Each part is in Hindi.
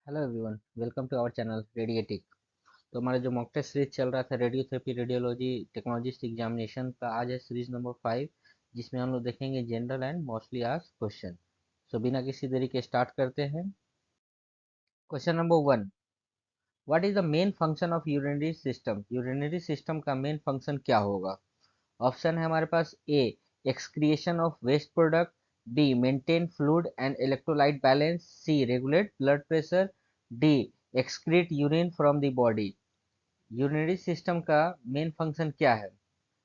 Hello everyone, welcome to our channel Radiatic. तो हमारा जो मॉक टेस्ट सीरीज चल रहा था रेडियोथेरेपी रेडियोलॉजी टेक्नोलॉजिस्ट एग्जामिनेशन का, आज है सीरीज नंबर 5, जिसमें हम लोग देखेंगे general and mostly asked question. So बिना किसी देरी के स्टार्ट करते हैं। Question number 1, what is the main function of urinary system? Urinary system का मेन फंक्शन क्या होगा? ऑप्शन है हमारे पास A excretion of waste product, B maintain fluid and electrolyte balance, C regulate blood pressure, D excrete urine from the body. Urinary system का मेन फंक्शन क्या है?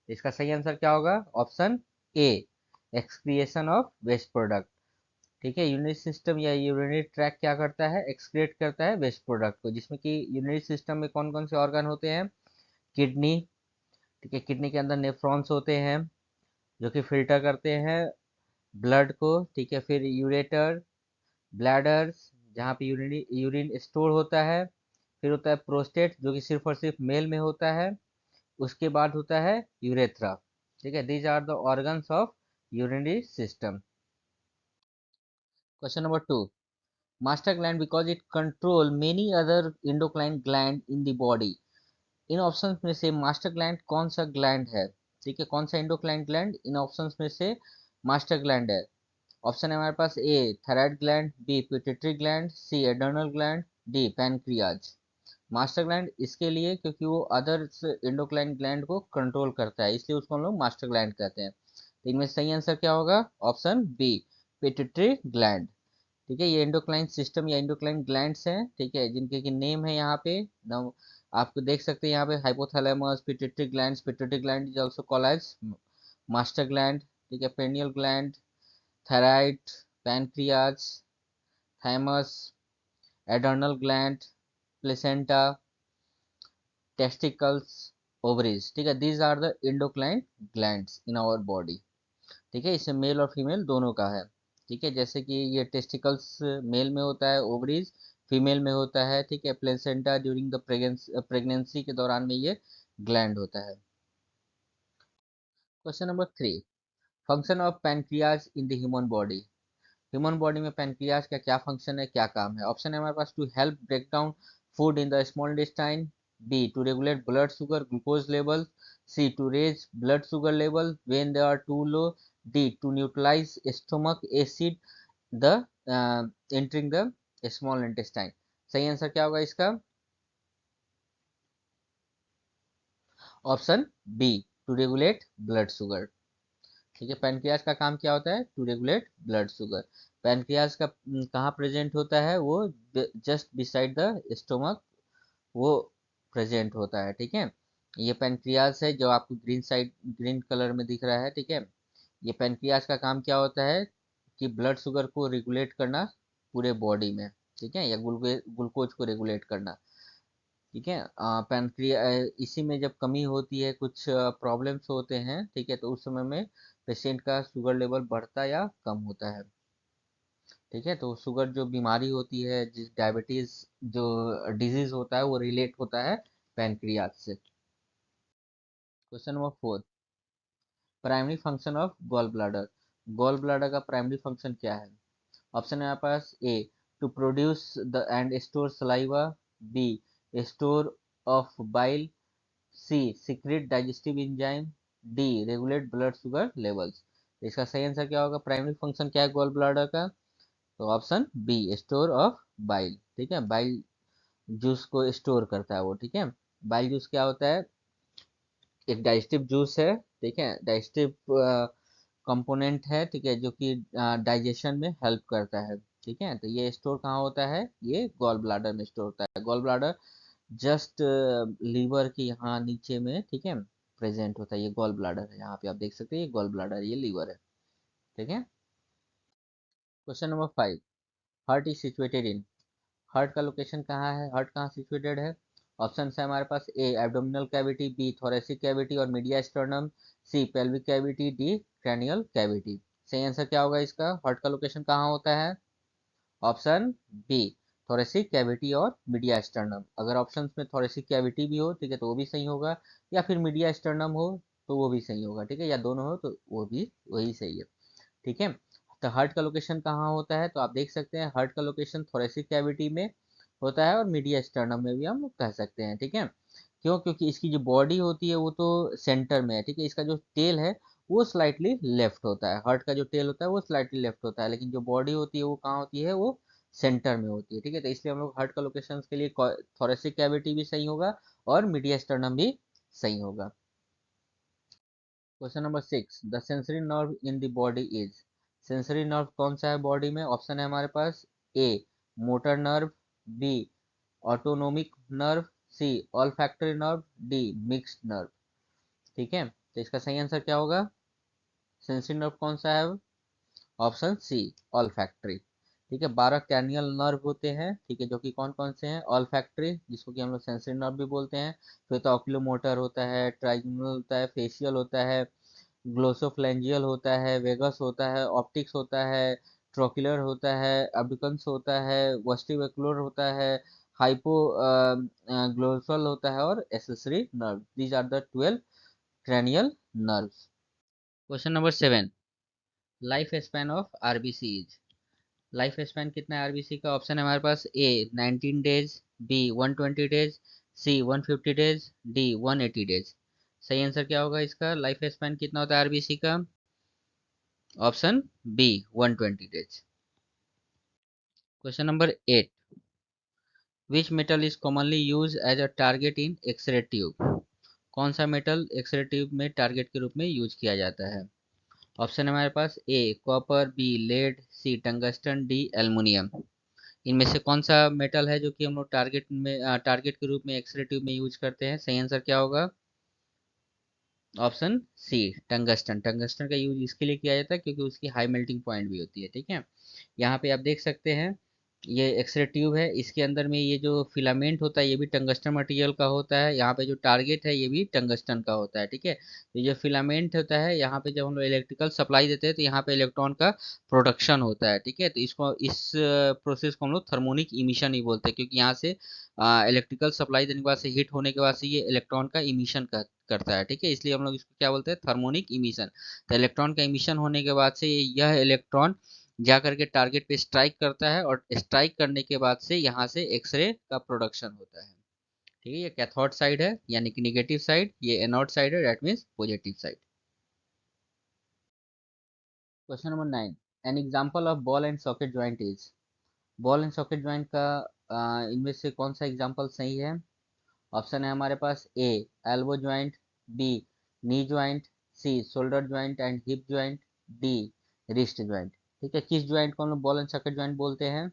इसका सही आंसर क्या होगा? Option A excretion of waste product. ठीक है, यूरिनरी सिस्टम या यूरिनरी ट्रैक क्या करता है? एक्सक्रिएट करता है वेस्ट प्रोडक्ट को, जिसमें कि यूरिनरी सिस्टम में कौन कौन से ऑर्गन होते हैं? किडनी। ठीक है, किडनी के अंदर नेफ्रॉन्स होते हैं जो कि फिल्टर करते हैं ब्लड को। ठीक है, फिर यूरेटर, ब्लैडर्स जहाँ पे यूरिन स्टोर होता है, फिर होता है प्रोस्टेट जो कि सिर्फ और सिर्फ मेल में होता है, उसके बाद होता है यूरेथ्रा। ठीक है, these are the organs of urinary system. Question number 2, master gland because it control many other endocrine gland in the body. इन ऑप्शंस में से मास्टर ग्लैंड कौन सा ग्लैंड है? ठीक है, कौन सा इंडोक्राइन ग्लैंड इन ऑप्शंस में से मास्टर ग्लैंड है? ऑप्शन है हमारे पास A thyroid gland, B pituitary gland, C adrenal gland, D pancreas. Master gland इसके लिए क्योंकि वो अदर्स इंडोक्राइन ग्लैंड को कंट्रोल करता है, इसलिए उसको हम लोग मास्टर ग्लैंड कहते हैं। तो इनमें सही आंसर क्या होगा? Option B pituitary gland. ठीक है, ये इंडोक्राइन सिस्टम या इंडोक्राइन ग्लैंड्स हैं, ठीक है, जिनके की नेम है यहाँ पे नाउ आपको देख सकते हैं यहाँ पे hypothalamus, pituitary glands. Pituitary gland is also called as master gland. ठीक है, pineal gland, thyroid, pancreas, thymus, adrenal gland, placenta, testicles, ovaries. ठीक है, these are the endocrine glands in our body. ठीक है, इसमें मेल और फीमेल दोनों का है। ठीक है, जैसे कि ये टेस्टिकल्स मेल में होता है, ओवरीज फीमेल में होता है। ठीक है, प्लेसेंटा ड्यूरिंग द प्रेगनेंसी के दौरान में ये ग्लैंड होता है। Question number 3, function of pancreas in the human body. Human body में पैनक्रियाज का क्या फंक्शन है, क्या काम है? ऑप्शन है हमारे पास to help break down food in the small intestine, B to regulate blood sugar glucose level, C to raise blood sugar level when they are too low, D to neutralise stomach acid the entering the small intestine. सही आंसर क्या होगा इसका? Option B to regulate blood sugar. ठीक है, पैनक्रियाज का काम क्या होता है? To regulate blood sugar. Pancreas का कहाँ प्रेजेंट होता है? वो जस्ट बिसाइड द स्टोमक वो प्रेजेंट होता है। ठीक है, ये पैनक्रियाज है जो आपको ग्रीन कलर में दिख रहा है। ठीक है, ये पैनक्रियाज का काम क्या होता है कि ब्लड शुगर को रेगुलेट करना पूरे बॉडी में। ठीक है, या ग्लूकोज को रेगुलेट करना। ठीक है, पैनक्रिया इसी में जब कमी होती है, कुछ प्रॉब्लम्स होते हैं, ठीक है, तो उस समय में पेशेंट का शुगर लेवल बढ़ता या कम होता है। ठीक है, तो शुगर जो बीमारी होती है, जिस डायबिटीज जो डिजीज होता है, वो रिलेट होता है पैनक्रियाज से। Question number 4, primary function of gall bladder. Gall bladder का प्राइमरी फंक्शन क्या है? ऑप्शन है आपके पास A to produce the and store saliva, B store of bile, C secrete digestive enzyme, D regulate blood sugar levels. इसका सही आंसर क्या होगा? प्राइमरी फंक्शन क्या है गॉल ब्लाडर का? तो option B store of bile. ठीक है, बाइल जूस को स्टोर करता है वो। ठीक है, बाइल जूस क्या होता है? एक डाइजेस्टिव जूस है। ठीक है, डाइजेस्टिव कंपोनेंट है। ठीक है, जो कि डाइजेशन में हेल्प करता है। ठीक है, तो ये स्टोर कहाँ होता है? ये गॉल ब्लाडर में स्टोर होता है। गॉल ब्लाडर जस्ट लीवर के यहाँ नीचे में, ठीक है, प्रेजेंट होता है। ये गॉल ब्लाडर है, यहाँ पे आप देख सकते हैं, ये गॉल ब्लाडर, ये लीवर है। ठीक है, question number 5, heart is situated in. Heart का लोकेशन कहाँ है? हार्ट कहाँ सिचुएटेड है? ऑप्शन है हमारे पास A abdominal cavity, B thoracic cavity और mediastinum, C pelvic cavity, D cranial cavity. सही आंसर क्या होगा इसका? हार्ट का लोकेशन कहाँ होता है? ऑप्शन बी थोरेसिक कैविटी और मीडिया स्टर्नम। अगर ऑप्शन में थोरेसिक कैविटी भी हो, ठीक है, तो वो भी सही होगा, या फिर मीडिया स्टर्नम हो तो वो भी सही होगा। ठीक है, या दोनों हो तो वो भी वही सही है। ठीक है, तो हार्ट का लोकेशन कहाँ होता है? तो आप देख सकते हैं हार्ट का लोकेशन थोरेसिक कैविटी में होता है और मीडिया स्टर्नम में भी हम लोग कह सकते हैं, ठीक है। क्यों? क्योंकि इसकी जो बॉडी होती है वो तो सेंटर में है, ठीक है। इसका जो टेल है वो स्लाइटली लेफ्ट होता है, हार्ट का जो टेल होता है वो स्लाइटली लेफ्ट होता है, लेकिन जो बॉडी होती है वो कहाँ होती है, वो सेंटर में होती है, ठीक है। तो इसलिए हम लोग हार्ट का लोकेशन के लिए थोरेसिक कैविटी भी सही होगा और मीडिया स्टर्नम भी सही होगा। Question number 6, the sensory nerve in the body is. Sensory nerve कौन सा है बॉडी में? ऑप्शन है हमारे पास, A motor nerve, B autonomic nerve, C olfactory nerve, D mixed nerve, ठीक है। तो इसका सही आंसर क्या होगा? सेंसरी नर्व कौन सा है? ऑप्शन सी ऑल्फैक्टरी, ठीक है। 12 क्रैनियल नर्व होते हैं, ठीक है, जो कि कौन कौन से हैं? ऑल्फैक्टरी, जिसको कि हम लोग सेंसरी नर्व भी बोलते हैं, फिर तो ऑक्यूलोमोटर होता है, ट्राइजेमिनल होता है, फेशियल होता है, ग्लोसोफ्लेंजियल होता है, वेगस होता है, ऑप्टिक्स होता है, ट्रोक्युलर होता है, अबिकन्स होता है, वेस्टिबुलर होता है, हाइपो ग्लोसल होता है और accessory nerve. These are the 12 cranial nerves. Question number 7, life span of RBC is. Life span कितना है आरबीसी का? ऑप्शन है हमारे पास, A 19 days, B 120 days, C 150 days, D 180 days. सही आंसर क्या होगा इसका? लाइफ स्पैन कितना होता है आरबीसी का? Option B 120 days. Question number 8, which metal is commonly use as a target in X-ray tube. कौन सा मेटल एक्सरे ट्यूब में टारगेट के रूप में यूज किया जाता है? ऑप्शन है हमारे पास, ए कॉपर, बी लेड, सी टंगस्टन, डी एल्युमिनियम। इनमें से कौन सा मेटल है जो कि हम लोग टारगेट के रूप में एक्सरे ट्यूब में यूज करते हैं? सही आंसर क्या होगा? Option C tungsten. टंगस्टन का यूज इसके लिए किया जाता है क्योंकि उसकी हाई मेल्टिंग पॉइंट भी होती है, ठीक है। यहाँ पे आप देख सकते हैं, ये एक्सरे ट्यूब है, इसके अंदर में ये जो फिलामेंट होता है ये भी टंगस्टन मटेरियल का होता है, यहाँ पे जो टारगेट है ये भी टंगस्टन का होता है, ठीक है। तो ये जो फिलामेंट होता है, यहाँ पे जब हम लोग इलेक्ट्रिकल सप्लाई देते हैं तो यहाँ पे इलेक्ट्रॉन का प्रोडक्शन होता है, ठीक है। तो इसको इस प्रोसेस को हम लोग थर्मोनिक इमिशन ही बोलते हैं, क्योंकि यहाँ से इलेक्ट्रिकल सप्लाई देने के बाद से हीट होने के बाद से ये इलेक्ट्रॉन का इमिशन करता है, ठीक है। इसलिए हम लोग इसको क्या बोलते हैं? Thermionic emission. तो इलेक्ट्रॉन का इमिशन होने के बाद से यह इलेक्ट्रॉन जा करके टारगेट पे स्ट्राइक करता है और स्ट्राइक करने के बाद से यहाँ से एक्सरे का प्रोडक्शन होता है, ठीक है। ये कैथोड साइड है यानी कि निगेटिव साइड, ये एनोड साइड है, that means positive side. Question number 9, an example of ball and socket joint is. Ball and socket joint का इनमें से कौन सा एग्जांपल सही है? ऑप्शन है हमारे पास, A elbow joint, B knee joint, C shoulder joint and hip joint, D wrist joint, ठीक है। किस ज्वाइंट को हम लोग बॉल एंड सॉकेट ज्वाइंट बोलते हैं?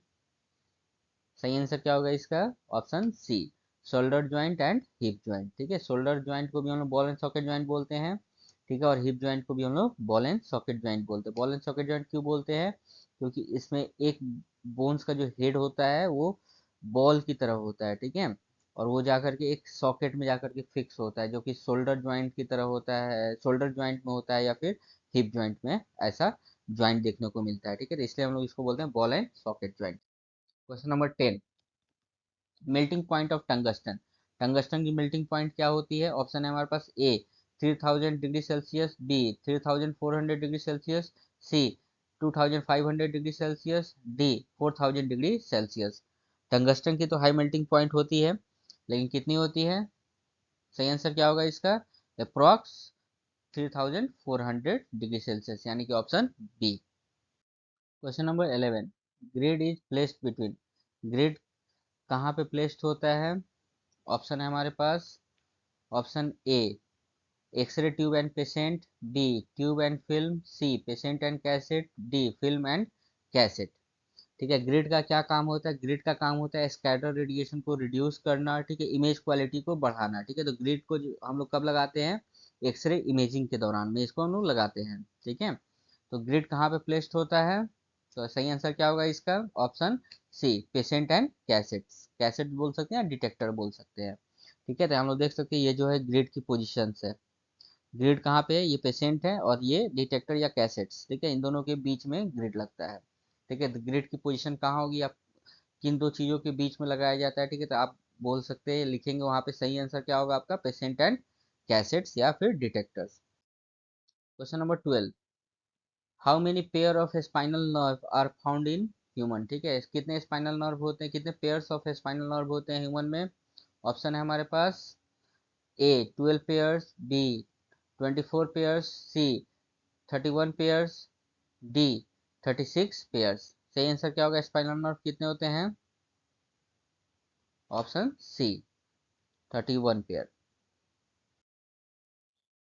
सही आंसर क्या होगा इसका? Option C shoulder joint and hip joint, ठीक है। शोल्डर ज्वाइंट को भी हम लोग बॉल एंड सॉकेट ज्वाइंट बोलते हैं, ठीक है, और हिप ज्वाइंट को भी हम लोग बॉल एंड सॉकेट ज्वाइंट बोलते हैं। बॉल एंड सॉकेट ज्वाइंट क्यों बोलते हैं? क्योंकि इसमें एक बोन्स का जो हेड होता है वो बॉल की तरह होता है, ठीक है, और वो जाकर के एक सॉकेट में जाकर के फिक्स होता है, जो कि शोल्डर ज्वाइंट की तरह होता है, शोल्डर ज्वाइंट में होता है या फिर हिप ज्वाइंट में ऐसा ज्वाइंट देखने को मिलता है, ठीक है। तो इसलिए हम लोग इसको बोलते हैं ball and socket joint. Question number 10, melting point of tungsten. Tungsten की मेल्टिंग पॉइंट क्या होती है? ऑप्शन है हमारे पास, A 3000 degree Celsius, B 3400 degree Celsius, C 2500 degree Celsius, D 4000 degree Celsius. Tungsten की तो हाई मेल्टिंग पॉइंट होती है, लेकिन कितनी होती है? सही आंसर क्या होगा इसका? अप्रॉक्स 3400 डिग्री सेल्सियस, यानी कि option B. Question number 11, grid is placed between. Grid कहाँ पे प्लेस्ड होता है? ऑप्शन है हमारे पास, option A X-ray tube and patient, B tube and film, C patient and cassette, D film and cassette, ठीक है। ग्रिड का क्या काम होता है? ग्रिड का काम होता है स्कैटर रेडिएशन को रिड्यूस करना, ठीक है, इमेज क्वालिटी को बढ़ाना, ठीक है। तो ग्रिड को हम लोग कब लगाते हैं? एक्सरे इमेजिंग के दौरान में इसको हम लोग लगाते हैं, ठीक है। तो ग्रिड कहाँ पे प्लेस्ड होता है? तो सही आंसर क्या होगा इसका? Option C patient and cassette. Cassette बोल सकते हैं, डिटेक्टर बोल सकते हैं, ठीक है। तो हम लोग देख सकते हैं ये जो है ग्रिड की पोजीशन है। ग्रिड कहाँ पे है? ये पेशेंट है और ये डिटेक्टर या कैसेट्स, ठीक है, इन दोनों के बीच में ग्रिड लगता है, ठीक है। तो ग्रिड की पोजीशन कहाँ होगी? आप किन दो चीजों के बीच में लगाया जाता है, ठीक है। तो आप बोल सकते हैं, लिखेंगे वहां पे, सही आंसर क्या होगा आपका? पेशेंट एंड कैसेट्स या फिर detectors. Question number 12, how many pair of spinal nerve are found in human, ठीक है। कितने स्पाइनल नर्व होते हैं, कितने पेयर्स ऑफ स्पाइनल नर्व होते हैं ह्यूमन में? ऑप्शन है हमारे पास A 12 pairs, B 24 pairs, C 31 pairs, D 36 pairs. सही आंसर क्या होगा? स्पाइनल नर्व कितने होते हैं? Option C 31 pair.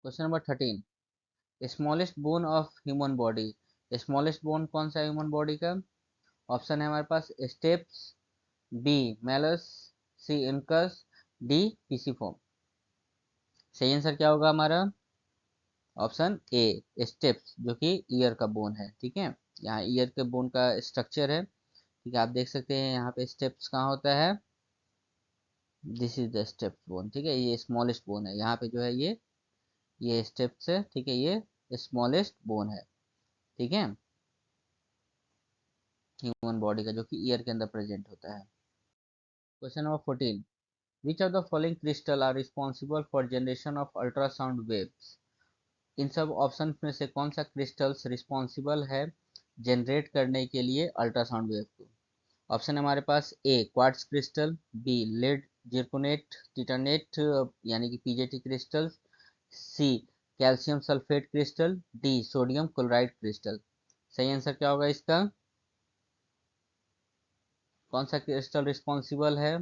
Question number 13, smallest bone of human body. Smallest bone कौन सा है ह्यूमन बॉडी का? ऑप्शन है हमारे पास stapes, B malleus, C incus, D pisiform. सही आंसर क्या होगा हमारा? ऑप्शन ए स्टेप्स, जो कि ईयर का बोन है, ठीक है। यहाँ ईयर के बोन का स्ट्रक्चर है, ठीक है। आप देख सकते हैं यहाँ पे स्टेप्स कहाँ होता है, this is the steps bone, ठीक है। ये स्मॉलेस्ट बोन है, यहाँ पे जो है ये स्टेप्स है, ठीक है। ये स्मॉलेस्ट बोन है, ठीक है, ह्यूमन बॉडी का, जो कि ईयर के अंदर प्रेजेंट होता है। Question number 14, which of the following crystal are responsible for generation of ultrasound waves. इन सब ऑप्शन में से कौन सा क्रिस्टल्स रिस्पॉन्सिबल है जनरेट करने के लिए अल्ट्रासाउंड वेव को? ऑप्शन है हमारे पास A quartz crystal, B lead zirconate titanate यानी कि PZT crystal, C calcium sulphate crystal, D sodium chloride crystal. सही आंसर क्या होगा इसका? कौन सा क्रिस्टल रिस्पॉन्सिबल है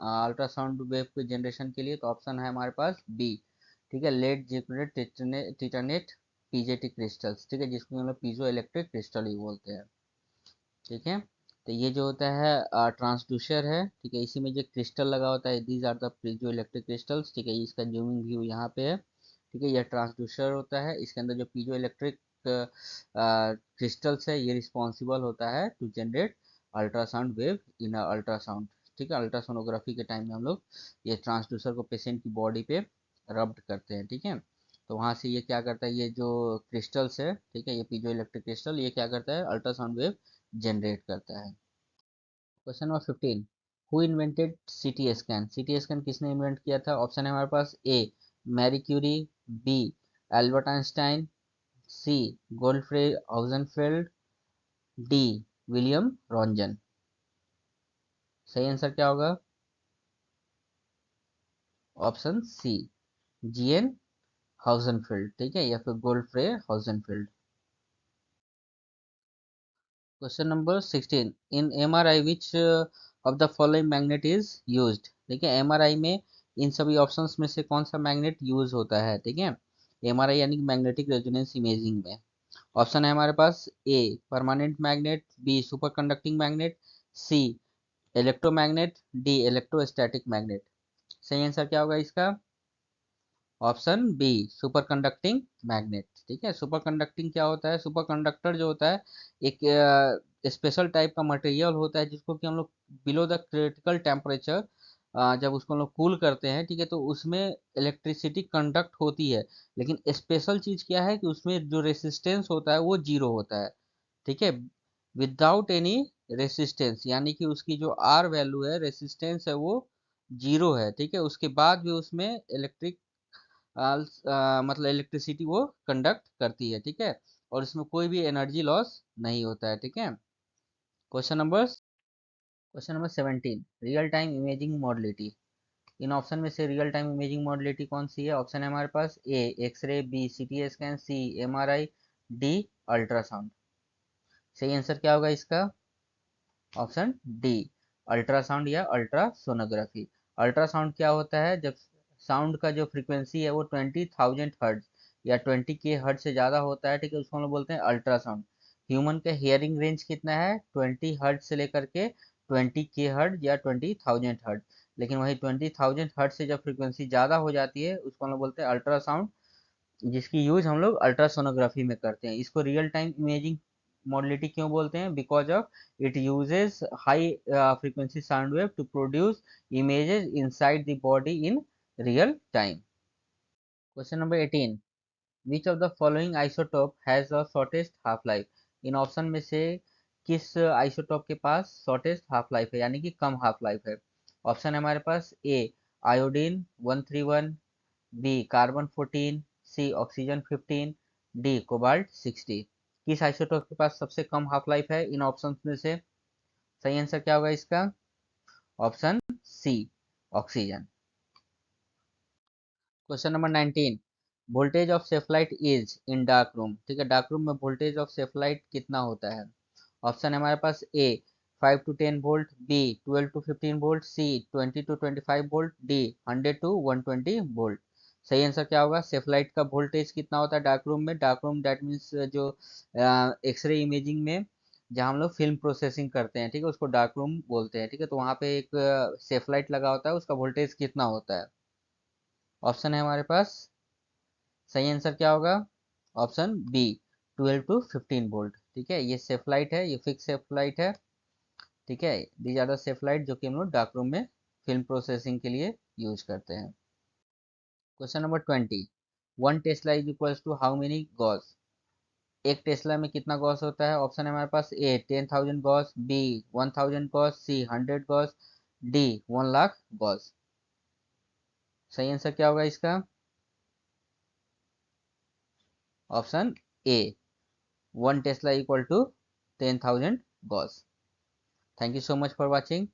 अल्ट्रासाउंड वेव के जनरेशन के लिए? तो ऑप्शन है हमारे पास बी, ठीक है, लेड जिरकोनेट टिटानेट पीजेटी क्रिस्टल्स, ठीक है, जिसको हम लोग पीजो इलेक्ट्रिक क्रिस्टल ही बोलते हैं, ठीक है। तो ये जो होता है ट्रांसड्यूसर है, ठीक है। इसी में जो क्रिस्टल लगा होता है, these are the piezoelectric crystals, ठीक है। इसका जूमिंग व्यू यहाँ पे है, ठीक है। यह ट्रांसड्यूसर होता है, इसके अंदर जो पीजो इलेक्ट्रिक क्रिस्टल्स है, ये रिस्पॉन्सिबल होता है to generate ultrasound wave in ultrasound, ठीक है। अल्ट्रासोनोग्राफी के टाइम में हम लोग ये ट्रांसड्यूसर को पेशेंट की बॉडी पे रब्ड करते हैं, ठीक है। तो वहाँ से ये क्या करता है, ये जो क्रिस्टल्स है, ठीक है, ये पीजो इलेक्ट्रिक क्रिस्टल, ये क्या करता है, अल्ट्रासाउंड वेव जनरेट करता है। Question number 15, who invented CT scan. CT scan किसने इन्वेंट किया था? ऑप्शन है हमारे पास A Marie Curie, B Albert Einstein, C Godfrey Hounsfield, D William Roentgen. सही आंसर क्या होगा? ऑप्शन सी जीएन हाउजेनफील्ड, ठीक है, या फिर Godfrey Hounsfield. Question number 16, in MRI which of the following magnet is used. देखिए एमआरआई में इन सभी ऑप्शंस में से कौन सा मैग्नेट यूज होता है, ठीक है। एमआरआई यानी कि मैग्नेटिक रेजोनेंस इमेजिंग में ऑप्शन है हमारे पास A permanent magnet, B superconducting magnet, C electromagnet, D electrostatic magnet. सही आंसर क्या होगा इसका? Option B superconducting magnet, ठीक है। सुपर कंडक्टिंग क्या होता है? सुपर कंडक्टर जो होता है एक स्पेशल टाइप का मटेरियल होता है, जिसको कि हम लोग बिलो द क्रिटिकल टेम्परेचर जब उसको हम लोग कूल करते हैं, ठीक है, तो उसमें इलेक्ट्रिसिटी कंडक्ट होती है। लेकिन स्पेशल चीज क्या है कि उसमें जो रेसिस्टेंस होता है वो जीरो होता है, ठीक है, विदाउट एनी रेसिस्टेंस, यानी कि उसकी जो आर वैल्यू है, रेसिस्टेंस है, वो जीरो है, ठीक है। उसके बाद भी उसमें इलेक्ट्रिक मतलब इलेक्ट्रिसिटी वो कंडक्ट करती है, ठीक है, और इसमें कोई भी एनर्जी लॉस नहीं होता है, ठीक है। Question number 17, real time imaging modality. इन ऑप्शन में से रियल टाइम इमेजिंग मॉडलिटी कौन सी है? ऑप्शन है हमारे पास ए एक्सरे, बी सीटी स्कैन, सी एमआरआई, डी अल्ट्रासाउंड। सही आंसर क्या होगा इसका? ऑप्शन डी अल्ट्रासाउंड या अल्ट्रासोनोग्राफी। अल्ट्रासाउंड क्या होता है? जब साउंड का जो फ्रीक्वेंसी है वो 20,000 हर्ट्ज या 20 के हर्ट्ज से ज़्यादा होता है, ठीक है, उसको हम लोग बोलते हैं अल्ट्रासाउंड। ह्यूमन का हियरिंग रेंज कितना है? 20 हर्ट्ज से लेकर के 20 के हर्ट्ज या 20,000 हर्ट्ज। लेकिन वही 20,000 हर्ट्ज से जब फ्रीक्वेंसी ज़्यादा हो जाती है, उसको हम लोग बोलते हैं अल्ट्रासाउंड, जिसकी यूज हम लोग अल्ट्रासोनोग्राफी में करते हैं। इसको रियल टाइम इमेजिंग मॉडलिटी क्यों बोलते हैं? Because of it uses high frequency sound wave to produce images inside the body in real time. Question number 18, which of the following isotope has the shortest half life. इन ऑप्शन में से किस आइसोटोप के पास शॉर्टेस्ट हाफ लाइफ है, यानी कि कम हाफ लाइफ है? ऑप्शन है हमारे पास A iodine 131, B carbon 14, C oxygen 15, D cobalt 60। किस आइसोटोप के पास सबसे कम हाफ लाइफ है इन ऑप्शंस में से? सही आंसर क्या होगा इसका? Option C, oxygen. Question number 19, voltage of safelight is in dark room. ठीक है, डार्क रूम में वोल्टेज ऑफ सेफलाइट कितना होता है? ऑप्शन है हमारे पास A 5 to 10 volt, B 12 to 15 volt, C 20 to 25 volt, D 100 to 120 volt. सही आंसर क्या होगा? सेफलाइट का वोल्टेज कितना होता है डार्क रूम में? डार्क रूम दैट मीन्स जो एक्सरे इमेजिंग में जहाँ हम लोग फिल्म प्रोसेसिंग करते हैं, ठीक है, उसको डार्क रूम बोलते हैं। ठीक है, तो वहाँ पे एक सेफलाइट लगा होता है, उसका वोल्टेज कितना होता है? ऑप्शन है हमारे पास, सही आंसर क्या होगा? Option B 12 to 15 volt. ठीक है, ये सेफलाइट है, ये फिक्स सेफलाइट है। ठीक है, दीज आर द सेफलाइट जो कि हम लोग डार्क रूम में फिल्म प्रोसेसिंग के लिए यूज करते हैं। Question number 20, 1 tesla is equals to how many gauss. एक टेस्ला में कितना गॉस होता है? ऑप्शन है हमारे पास A 10,000 gauss, B 1,000 gauss, C 100 gauss, D 1 lakh gauss. सही आंसर क्या होगा इसका? Option A 1 tesla equal to 10,000 gauss. Thank you so much for watching.